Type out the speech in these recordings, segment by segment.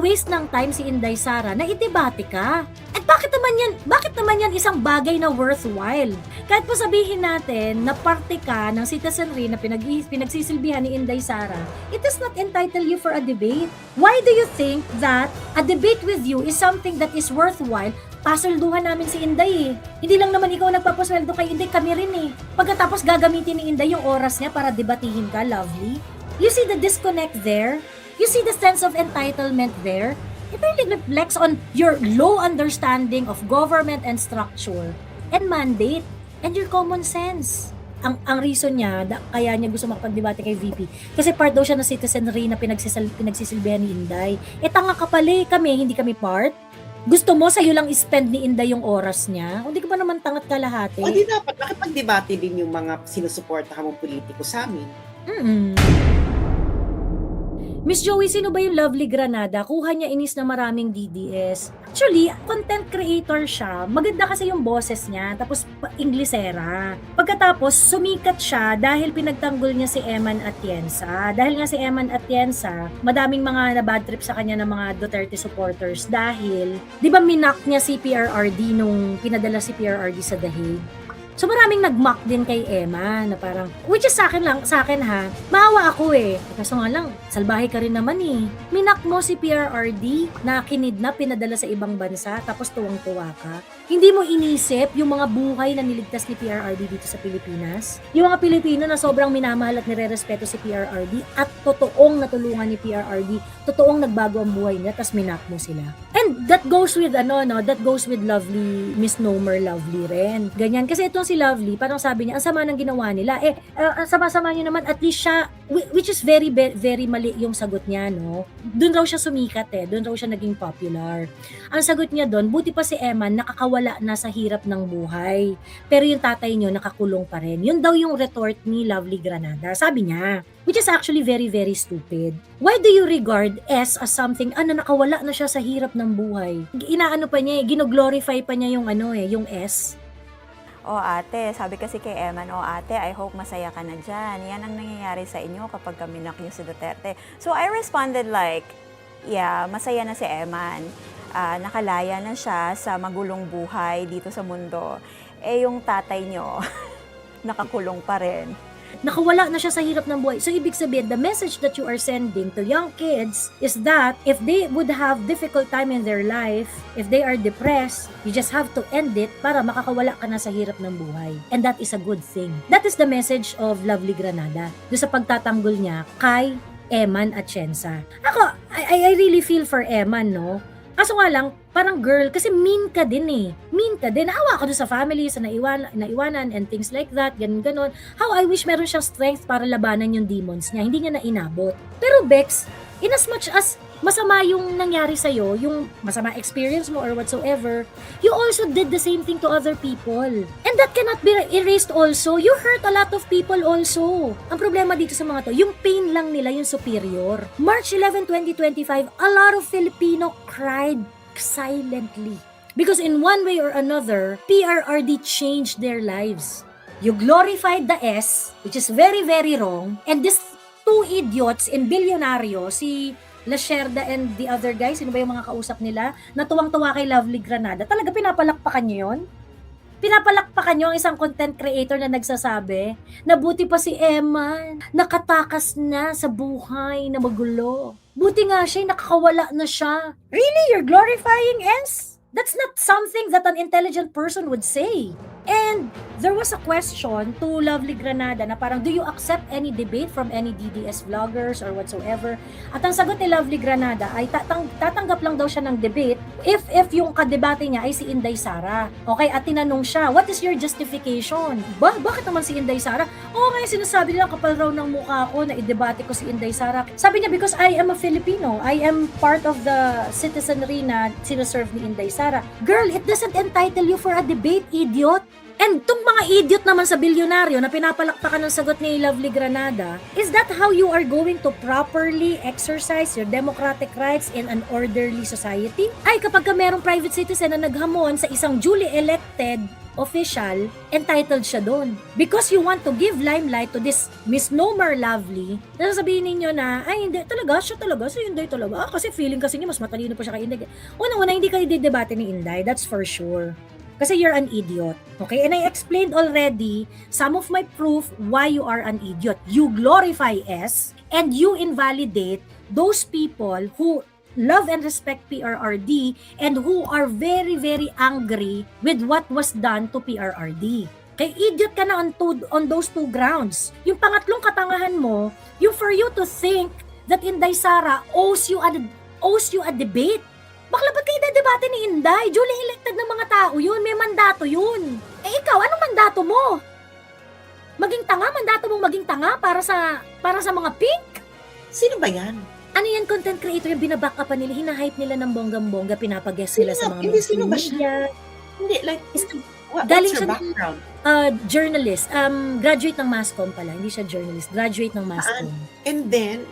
nag-waste ng time si Inday Sara na idebate ka. At bakit naman yan isang bagay na worthwhile? Kahit po sabihin natin na parte ka ng citizenry na pinagsisilbihan ni Inday Sara, it does not entitle you for a debate. Why do you think that a debate with you is something that is worthwhile? Pasulduhan namin si Inday eh. Hindi lang naman ikaw nagpapasweldo kay Inday, kami rin eh. Pagkatapos gagamitin ni Inday yung oras niya para debatihin ka, lovely. You see the disconnect there? You see the sense of entitlement there? It really reflects on your low understanding of government and structure and mandate and your common sense. Ang reason niya, kaya niya gusto makapagdebate kay VP, kasi part daw siya ng citizenry na pinagsisilbihan ni Inday. Tanga ka pala kami, hindi kami part. Gusto mo sa'yo lang spend ni Inday yung oras niya? Hindi ka ba naman tangat kalahati? O di dapat, nakipag-debate din yung mga sinusuporta mong politiko sa amin. Miss Joey, sino ba yung Lovely Granada? Kuha niya inis na maraming DDS. Actually, content creator siya. Maganda kasi yung boses niya, tapos Inglesera. Pagkatapos, sumikat siya dahil pinagtanggol niya si Eman Atienza. Dahil nga si Eman Atienza, madaming mga na-bad trip sa kanya ng mga Duterte supporters dahil, di ba minak niya si PRRD nung pinadala si PRRD sa The Hague? So maraming nag-mock din kay Emma na parang, which is sa akin ha, maawa ako eh. Kaso nga lang, salbahe ka rin naman eh. Minak mo si PRRD na kinidnap, pinadala sa ibang bansa, tapos tuwang-tuwa ka. Hindi mo inisip yung mga buhay na niligtas ni PRRD dito sa Pilipinas? Yung mga Pilipino na sobrang minamahal at nire-respeto si PRRD at totoong natulungan ni PRRD, totoong nagbago ang buhay niya, tas minak mo sila. And that goes with that goes with Lovely, misnomer Lovely rin. Ganyan, kasi itong si Lovely, parang sabi niya, ang sama ng ginawa nila. Ang sama-sama niyo naman, at least siya, which is very, very mali yung sagot niya, no? Doon raw siya sumikat doon raw siya naging popular. Ang sagot niya doon, buti pa si Eman, nakakawala na sa hirap ng buhay. Pero yung tatay niyo, nakakulong pa rin. Yun daw yung retort ni Lovely Granada. Sabi niya, which is actually very, very stupid. Why do you regard S as something, nakawala na siya sa hirap ng buhay? Inaano pa niya, gino-glorify pa niya yung yung S. O ate, sabi kasi kay Eman, o ate, I hope masaya ka na dyan. Yan ang nangyayari sa inyo kapag kaminak niyo si Duterte. So I responded like, yeah, masaya na si Eman. Nakalaya na siya sa magulong buhay dito sa mundo. Yung tatay niyo, nakakulong pa rin. Nakawala na siya sa hirap ng buhay. So, ibig sabihin, the message that you are sending to young kids is that if they would have difficult time in their life, if they are depressed, you just have to end it para makakawala ka na sa hirap ng buhay. And that is a good thing. That is the message of Lovely Granada. Doon sa pagtatanggol niya kay Eman Atienza. Ako, I really feel for Eman, no? Kaso nga lang, parang girl, kasi mean ka din eh. Mean ka din. Naawa ka doon sa family, sa naiwanan and things like that, ganun-ganon. How I wish meron siyang strength para labanan yung demons niya. Hindi niya na inabot. Pero Bex, in as much as masama yung nangyari sa'yo, yung masama experience mo or whatsoever, you also did the same thing to other people. And that cannot be erased also. You hurt a lot of people also. Ang problema dito sa mga to, yung pain lang nila yung superior. March 11, 2025, a lot of Filipino cried silently. Because in one way or another, PRRD changed their lives. You glorified the S, which is very, very wrong, and these two idiots in Bilyonaryo, si Lasherda and the other guys, sino ba yung mga kausap nila, na tuwang-tuwa kay Lovely Granada, talaga pinapalakpakan nyo yun? Pinapalakpakan nyo ang isang content creator na nagsasabi na buti pa si Emma, nakatakas na sa buhay na magulo. Buti nga siya, nakakawala na siya. Really? You're glorifying S? That's not something that an intelligent person would say. And there was a question to Lovely Granada na parang, do you accept any debate from any DDS vloggers or whatsoever? At ang sagot ni Lovely Granada ay tatanggap lang daw siya ng debate if yung kadebate niya ay si Inday Sara. Okay, at tinanong siya, what is your justification? Bakit naman si Inday Sara? Okay, sinasabi nila kapal raw ng mukha ko na idebate ko si Inday Sara. Sabi niya, because I am a Filipino. I am part of the citizenry na sinaserve ni Inday Sara. Girl, it doesn't entitle you for a debate, idiot. And tong mga idiot naman sa bilyonaryo na pinapalakpakan ng sagot ni Lovely Granada, is that how you are going to properly exercise your democratic rights in an orderly society? Ay, kapag ka merong private citizen na naghamon sa isang duly elected official, entitled siya doon. Because you want to give limelight to this misnomer Lovely, sasabihin ninyo na, ay hindi talaga, siya talaga, si Inday talaga. Kasi feeling kasi niya mas matalino pa siya kay Inday. Una-una, hindi kayo didebate ni Inday, that's for sure. Kasi you're an idiot. Okay? And I explained already some of my proof why you are an idiot. You glorify S and you invalidate those people who love and respect PRRD and who are very, very angry with what was done to PRRD. Kaya idiot ka na on those two grounds. Yung pangatlong katangahan mo, yung for you to think that Inday Sara owes you a debate. Bakla ba't kayo debate ni Inday? Duly elected ng mga tao yun. May mandato yun. Eh ikaw, anong mandato mo? Maging tanga? Mandato mong maging tanga para sa mga pink? Sino ba yan? Ano yan, content creator yung binaback up nila, hinahype nila ng bonggang-bongga, pinapag-guest sila sa mga Hindi, sino ba media. Hindi, like, Galing what's your siya background? Journalist. Graduate ng Masscom pala. Hindi siya journalist. Graduate ng Masscom. And then,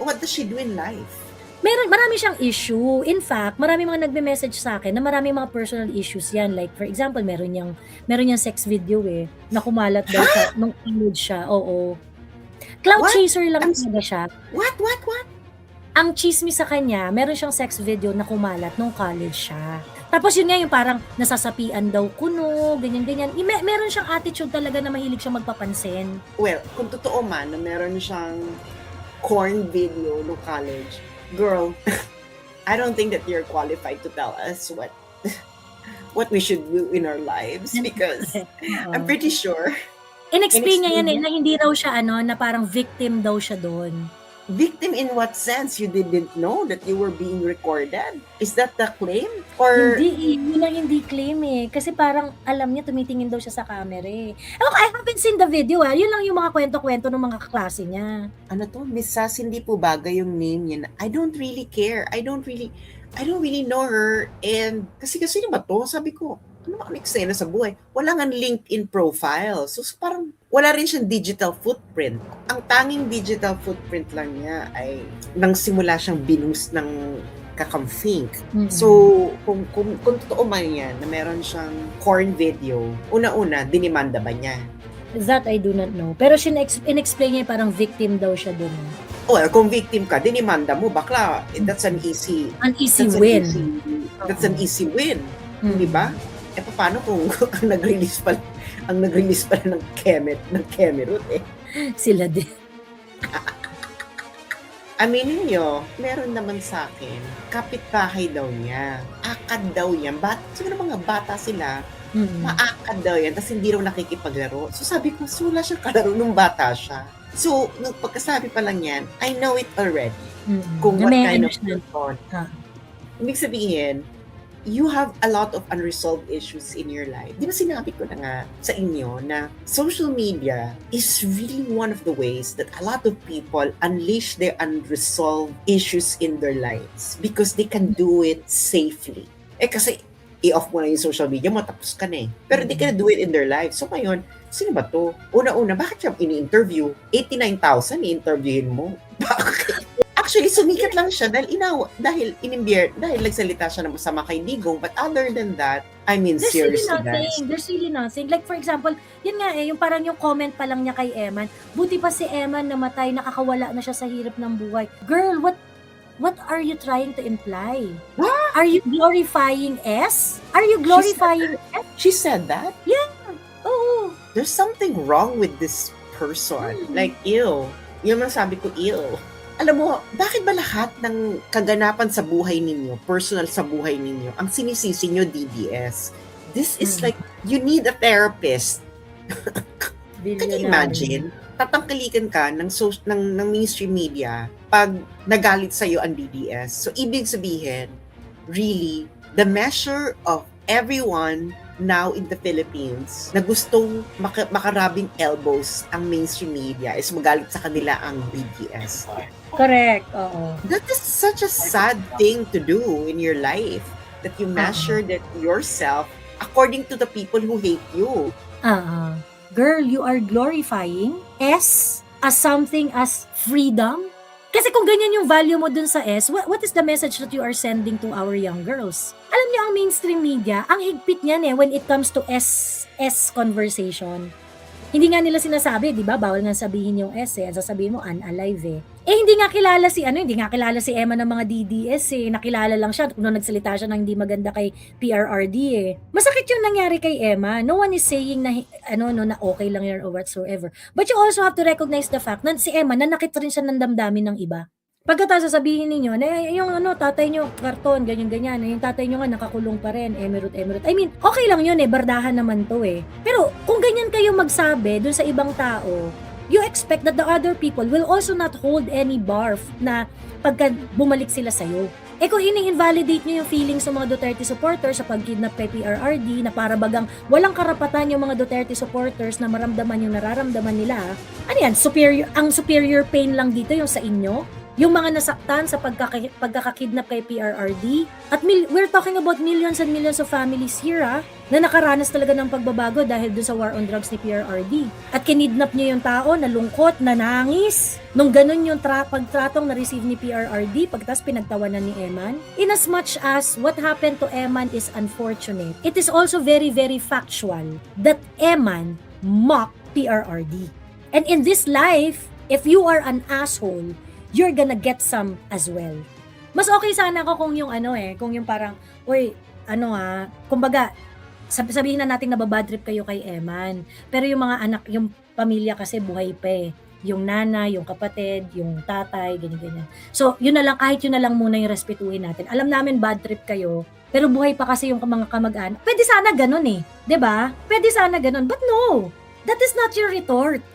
what does she do in life? Marami siyang issue. In fact, marami mga nagme-message sa akin na marami mga personal issues yan. Like, for example, meron niyang sex video na kumalat daw siya nung college siya. Oo. Cloud What? chaser lang talaga siya. What? Ang chismis sa kanya, meron siyang sex video na kumalat nung college siya. Tapos yun nga yung parang nasasapian daw kuno, ganyan-ganyan. Meron siyang attitude talaga na mahilig siyang magpapansin. Well, kung totoo man na meron siyang corn video no college, girl, I don't think that you're qualified to tell us what we should do in our lives because I'm pretty sure. In-explain niya yan na hindi raw siya na parang victim daw siya doon. Victim in what sense? You didn't know that you were being recorded? Is that the claim? Or Hindi, yun ang hindi claim Kasi parang alam niya, tumitingin daw siya sa camera Ewan ko, I haven't seen the video Yun lang yung mga kwento-kwento ng mga kaklase niya. ano to? Miss Sass, hindi po bagay yung name niya. I don't really care. I don't really know her. And kasi ba to? Sabi ko, ano ba kami eksena sa buhay? Wala nga LinkedIn profile. So parang wala rin siyang digital footprint. Ang tanging digital footprint lang niya ay nang simula siyang binus ng kakamfink. Mm-hmm. So, kung totoo man yan na meron siyang corn video, una-una, dinimanda ba niya? That I do not know. Pero in-explain niya parang victim daw siya doon. Well, kung victim ka, dinimanda mo, bakla, that's an easy win. That's an easy win. Di ba? Eh paano kung ang nag-release pala ng Kemerut Sila din. Aminin nyo, meron naman sa akin, kapitbahay daw niya. Akad daw yan. Siguro mga bata sila, maakad daw yan, tapos hindi raw nakikipaglaro. So sabi ko, wala siyang kalaro nung bata siya. So, nung pagkasabi pa lang yan, I know it already. Kung what kind of person. Ibig sabihin, you have a lot of unresolved issues in your life. Di ba sinabi ko na nga sa inyo na social media is really one of the ways that a lot of people unleash their unresolved issues in their lives because they can do it safely. Kasi i-off mo na yung social media mo, tapos ka na Pero they can do it in their lives. So ngayon, sino ba to? Una-una, bakit siya ini-interview? 89,000 i-interviewin mo? Bakit? Actually, sumikat lang siya dahil nagsalita siya ng masama kay Digong. But other than that, I mean, seriously, guys. There's really nothing. Like, for example, yun nga yung parang yung comment pa lang niya kay Eman. Buti pa si Eman namatay, nakakawala na siya sa hirap ng buhay. Girl, what are you trying to imply? What? Are you glorifying S? Are you glorifying S? She said that? Yeah. Oo. There's something wrong with this person. Like, ew. Yung sabi ko, ew. Alam mo, bakit ba lahat ng kaganapan sa buhay ninyo, personal sa buhay ninyo, ang sinisisi nyo DDS? This is like, you need a therapist. Can you imagine? Tatangkilikan ka ng mainstream media pag nagalit sa'yo ang DDS. So, ibig sabihin, really, the measure of everyone now in the Philippines na gustong makarabing elbows ang mainstream media is magalit sa kanila ang BDS. Correct, oo. That is such a sad thing to do in your life, that you measure that yourself according to the people who hate you. Girl, you are glorifying S as something as freedom. Kasi kung ganyan yung value mo dun sa S, what is the message that you are sending to our young girls? Alam niyo, ang mainstream media, ang higpit niyan when it comes to S conversation. Hindi nga nila sinasabi, di ba? Bawal nga sabihin yung S Ang sasabihin mo, unalive hindi nga kilala si Emma ng mga DDS Nakilala lang siya nung nagsalita siya ng hindi maganda kay PRRD Masakit yung nangyari kay Emma. No one is saying na, na okay lang yan or whatsoever. But you also have to recognize the fact na si Emma, nanakit rin siya ng damdamin ng iba. Pagkatapos sasabihin ninyo, na yung tatay nyo, karton, ganyan-ganyan, yung tatay nyo nga nakakulong pa rin, emerald. I mean, okay lang yun bardahan naman to Pero kung ganyan kayo magsabi dun sa ibang tao, you expect that the other people will also not hold any barf na pagka bumalik sila sa'yo. Kung ini-invalidate nyo yung feelings ng mga Duterte supporters sa pag-kidnap kay PRRD, na para bagang walang karapatan yung mga Duterte supporters na maramdaman yung nararamdaman nila, ano yan, superior pain lang dito yung sa inyo? Yung mga nasaktan sa pagkakakidnap kay PRRD. At we're talking about millions and millions of families here na nakaranas talaga ng pagbabago dahil dun sa war on drugs ni PRRD. At kinidnap niya yung tao, nalungkot, nanangis. Nung ganun yung pagtratong na-receive ni PRRD, pagtas pinagtawanan ni Eman. In as much as what happened to Eman is unfortunate, it is also very, very factual that Eman mocked PRRD. And in this life, if you are an asshole, you're gonna get some as well. Mas okay sana ako kung yung kung yung parang, kumbaga, sabihin na natin nababad trip kayo kay Eman. Pero yung mga anak, yung pamilya kasi buhay pa Yung nana, yung kapatid, yung tatay, ganyan-ganyan. So, yun na lang, kahit yun na lang muna yung respetuhin natin. Alam namin bad trip kayo, pero buhay pa kasi yung mga kamag-anak. Pwede sana ganun 'di ba? Pwede sana ganun, but no! That is not your retort.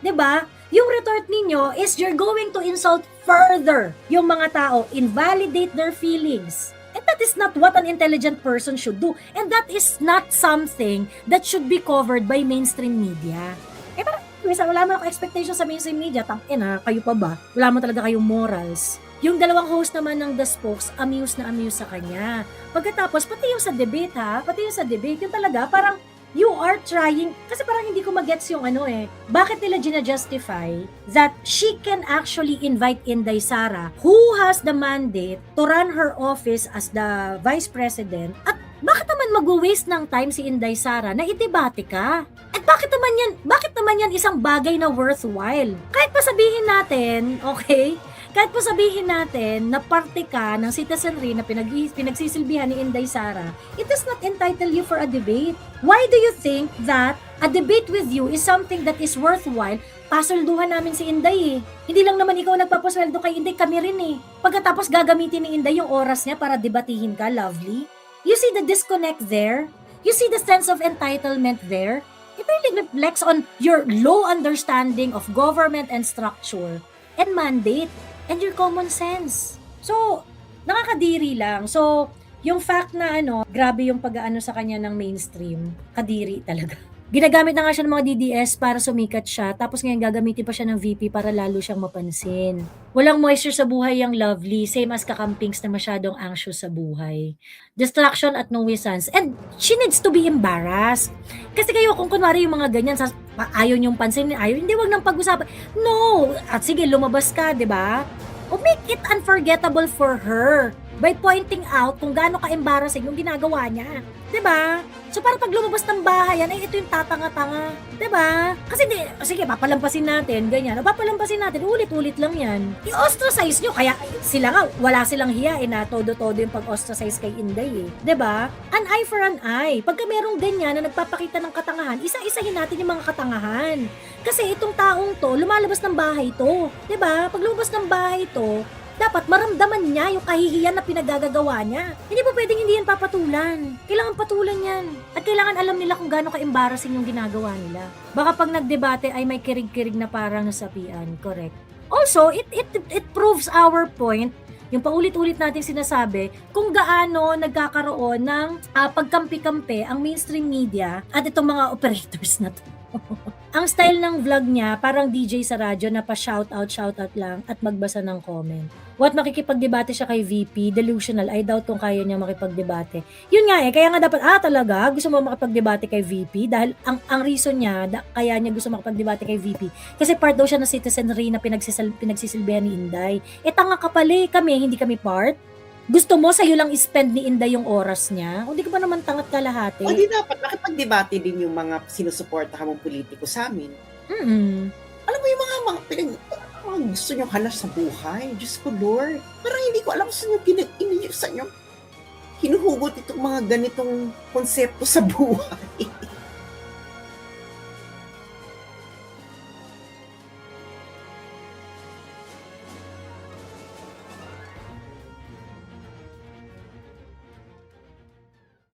'Di ba? Yung retort ninyo is you're going to insult further yung mga tao, invalidate their feelings. And that is not what an intelligent person should do. And that is not something that should be covered by mainstream media. Parang, wala mo ako expectation sa mainstream media. Kayo pa ba? Wala mo talaga kayong morals. Yung dalawang host naman ng The Spokes, amuse na amuse sa kanya. Pagkatapos, pati yung sa debate, yung talaga, parang, you are trying, kasi parang hindi ko magets yung bakit nila gina-justify that she can actually invite Inday Sara, who has the mandate to run her office as the vice president, at bakit naman mag-waste ng time si Inday Sara na idebate ka? At bakit naman yan isang bagay na worthwhile? Kahit pa sabihin natin, kahit po sabihin natin na parte ka ng citizenry na pinagsisilbihan ni Inday Sara, it does not entitle you for a debate. Why do you think that a debate with you is something that is worthwhile? Pasulduhan namin si Inday Hindi lang naman ikaw nagpapasweldo kay Inday, kami rin Pagkatapos gagamitin ni Inday yung oras niya para debatihin ka, lovely. You see the disconnect there? You see the sense of entitlement there? It really reflects on your low understanding of government and structure and mandate. And your common sense. So, nakakadiri lang. So, yung fact na grabe yung pag-aano sa kanya ng mainstream, kadiri talaga. Ginagamit na nga siya ng mga DDS para sumikat siya, tapos ngayon gagamitin pa siya ng VP para lalo siyang mapansin. Walang moisture sa buhay yung lovely, same as kakampings na masyadong anxious sa buhay. Distraction at nuisance. And she needs to be embarrassed. Kasi kayo, kung kunwari yung mga ganyan, ayaw niyong pansinin, hindi, wag nang pag-usapan. No! At sige, lumabas ka, di ba? O make it unforgettable for her by pointing out kung gaano ka-embarrassing yung ginagawa niya. 'Di ba? So para pag lumabas ng bahay yan, ito yung tatanga-tanga. 'Di ba? Kasi sige, papalampasin natin, ganyan. O papalampasin natin, ulit-ulit lang yan. I-ostracize nyo, kaya sila nga, wala silang hiya na todo-todo yung pag-ostracize kay Inday 'Di ba? An eye for an eye. Pagka merong ganyan na nagpapakita ng katangahan, isa-isahin natin yung mga katangahan. Kasi itong taong to, lumalabas ng bahay to. 'Di ba? Pag lumabas ng bahay to, dapat maramdaman niya yung kahihiyan na pinagagagawa niya. Hindi po pwedeng hindi yan papatulan. Kailangan patulan yan. At kailangan alam nila kung gaano ka-embarrassing yung ginagawa nila. Baka pag nagdebate ay may kirig-kirig na parang nasapian. Correct. Also, it proves our point, yung paulit-ulit natin sinasabi, kung gaano nagkakaroon ng pagkampi-kampi ang mainstream media at itong mga operators na to. Ang style ng vlog niya, parang DJ sa radyo na pa shoutout lang at magbasa ng comment. what makikipagdebate siya kay VP, delusional, I doubt kung kaya niya makipagdebate. Yun nga kaya nga dapat, talaga, gusto mo makipagdebate kay VP? Dahil ang reason niya, kaya niya gusto makipagdebate kay VP, kasi part daw siya ng citizenry na pinagsisilbihan ni Inday. Tanga ka pala kami, hindi kami part. Gusto mo, sa'yo lang spend ni Inday yung oras niya? O di ka ba naman tangat kalahati? O di dapat makipagdebate din yung mga sinusuportahan mong politiko sa amin. Alam mo yung mga gusto nyo halas sa buhay. Diyos ko, Lord. Parang hindi ko alam kung saan yung hinuhugot itong mga ganitong konsepto sa buhay.